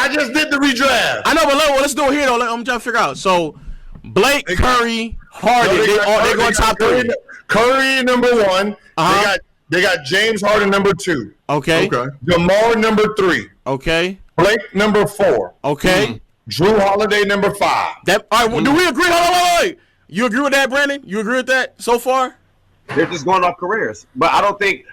I just did the redraft. I know, but let's do it here though. I'm trying to figure out. So Blake, Curry, Harden, they going top 3. Curry number 1. They got James Harden number 2. Okay. DeMar number 3. Okay. Blake number 4. Okay. Drew Holiday number 5. All right, do we agree? Wait. You agree with that, Brandon? You agree with that so far? They're just going off careers, but I don't think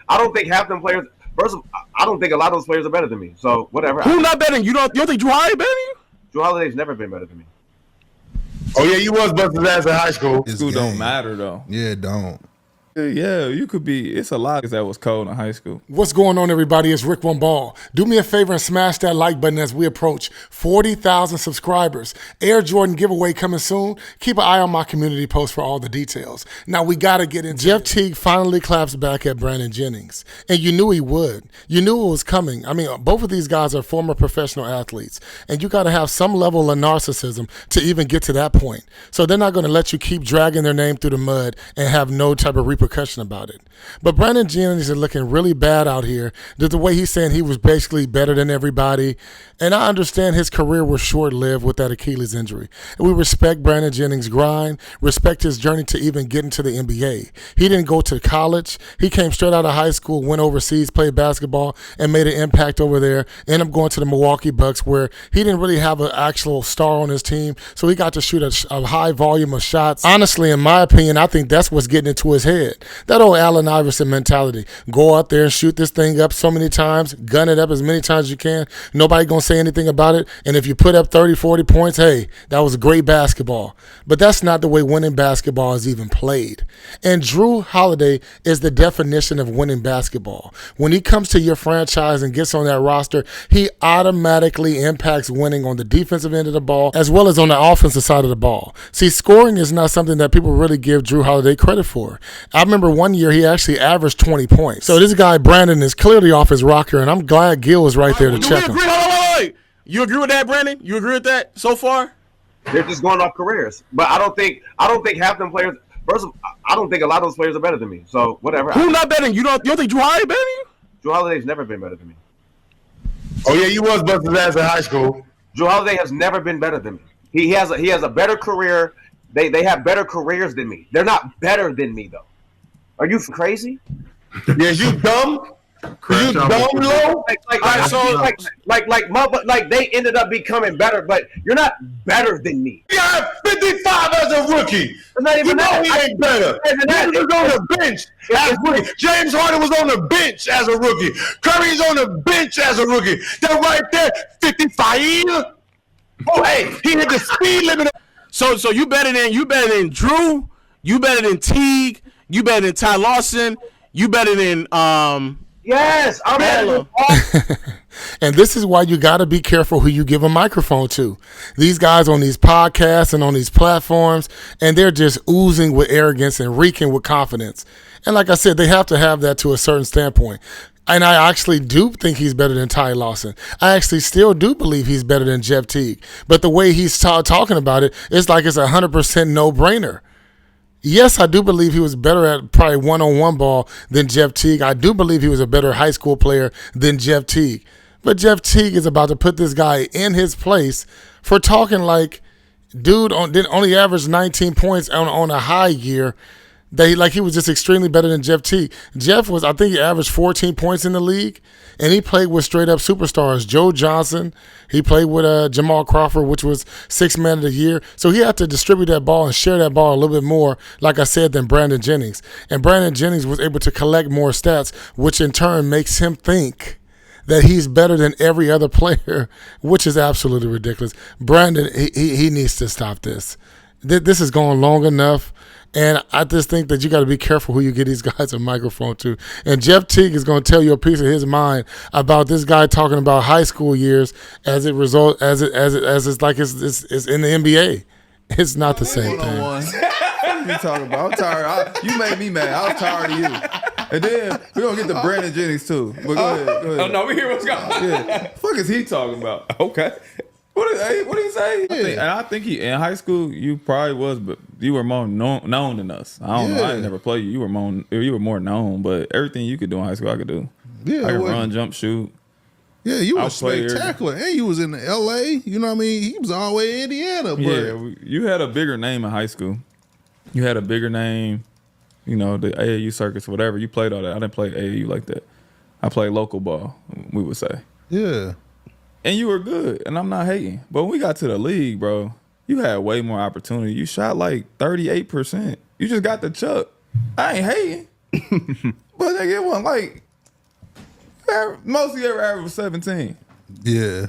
half them players. First of all, I don't think a lot of those players are better than me. So whatever. Who not better than you? You don't think Drew Holiday better than you? Drew Holiday's never been better than me. Oh yeah, you was busting ass in high school. School don't matter though. Yeah, it don't. Yeah, you could be. It's a lot that was cold in high school. What's going on, everybody? It's Rick One Ball. Do me a favor and smash that like button as we approach 40,000 subscribers. Air Jordan giveaway coming soon. Keep an eye on my community post for all the details. Now, we got to get in. Jeff Teague finally claps back at Brandon Jennings. And you knew he would. You knew it was coming. I mean, both of these guys are former professional athletes. And you got to have some level of narcissism to even get to that point. So they're not going to let you keep dragging their name through the mud and have no type of repercussion about it. But Brandon Jennings is looking really bad out here. The way he's saying he was basically better than everybody. And I understand his career was short-lived with that Achilles injury. And we respect Brandon Jennings' grind, respect his journey to even get into the NBA. He didn't go to college. He came straight out of high school, went overseas, played basketball, and made an impact over there. Ended up going to the Milwaukee Bucks, where he didn't really have an actual star on his team, so he got to shoot a high volume of shots. Honestly, in my opinion, I think that's what's getting into his head. That old Allen Iverson mentality. Go out there and shoot this thing up so many times, gun it up as many times as you can. Nobody going to say anything about it. And if you put up 30, 40 points, hey, that was great basketball. But that's not the way winning basketball is even played. And Drew Holiday is the definition of winning basketball. When he comes to your franchise and gets on that roster, he automatically impacts winning on the defensive end of the ball as well as on the offensive side of the ball. See, scoring is not something that people really give Drew Holiday credit for. I remember one year he actually averaged 20 points. So this guy, Brandon, is clearly off his rocker, and I'm glad Gil was right there to check him. Wait. You agree with that, Brandon? You agree with that so far? They're just going off careers, but I don't think half them players. First of all, I don't think a lot of those players are better than me. So whatever. Who not better than you? You don't think Drew Holiday better than you? Drew Holiday's never been better than me. Oh yeah, you was busting ass in high school. Drew Holiday has never been better than me. He has a better career. They have better careers than me. They're not better than me though. Are you crazy? Yes, you dumb. You dumb low. Like they ended up becoming better, but you're not better than me. You got 55 as a rookie. Not even that. He ain't better. He was on the bench as a rookie. James Harden was on the bench as a rookie. Curry's on the bench as a rookie. That right there, 55. Oh, hey, he hit the speed limit. So you better than Drew. You better than Teague. You better than Ty Lawson. You better than Yes, I'm better. And this is why you got to be careful who you give a microphone to. These guys on these podcasts and on these platforms, and they're just oozing with arrogance and reeking with confidence. And like I said, they have to have that to a certain standpoint. And I actually do think he's better than Ty Lawson. I actually still do believe he's better than Jeff Teague. But the way he's talking about it, it's like it's 100% no-brainer. Yes, I do believe he was better at probably one-on-one ball than Jeff Teague. I do believe he was a better high school player than Jeff Teague. But Jeff Teague is about to put this guy in his place for talking like, dude did only average 19 points on a high year. He was just extremely better than Jeff Teague. Jeff was, I think he averaged 14 points in the league, and he played with straight-up superstars. Joe Johnson, he played with Jamal Crawford, which was 6th man of the year. So he had to distribute that ball and share that ball a little bit more, like I said, than Brandon Jennings. And Brandon Jennings was able to collect more stats, which in turn makes him think that he's better than every other player, which is absolutely ridiculous. Brandon, he needs to stop this. This is going long enough. And I just think that you got to be careful who you get these guys a microphone to. And Jeff Teague is going to tell you a piece of his mind about this guy talking about high school years as it's like it's in the NBA. It's not the same thing. What you talking about? I'm tired. You made me mad. I was tired of you. And then we're going to get to Brandon Jennings too. But go ahead. Oh, no, we hear what's going on. Yeah. Fuck is he talking about? Okay. What did he say? I think he in high school you probably was, but you were more known than us. I don't know. I didn't never play you. You were more known, but everything you could do in high school, I could do. Yeah, I could run, jump, shoot. Yeah, you I was played spectacular, and you was in L.A. You know what I mean? He was all the way in Indiana. But Yeah, you had a bigger name in high school. You had a bigger name, you know, the AAU circuits, whatever. You played all that. I didn't play AAU like that. I played local ball, we would say. yeah, And you were good, and I'm not hating. But when we got to the league, bro, you had way more opportunity. You shot like 38%. You just got the chuck. I ain't hating. But nigga, it wasn't like most of your average was 17. yeah.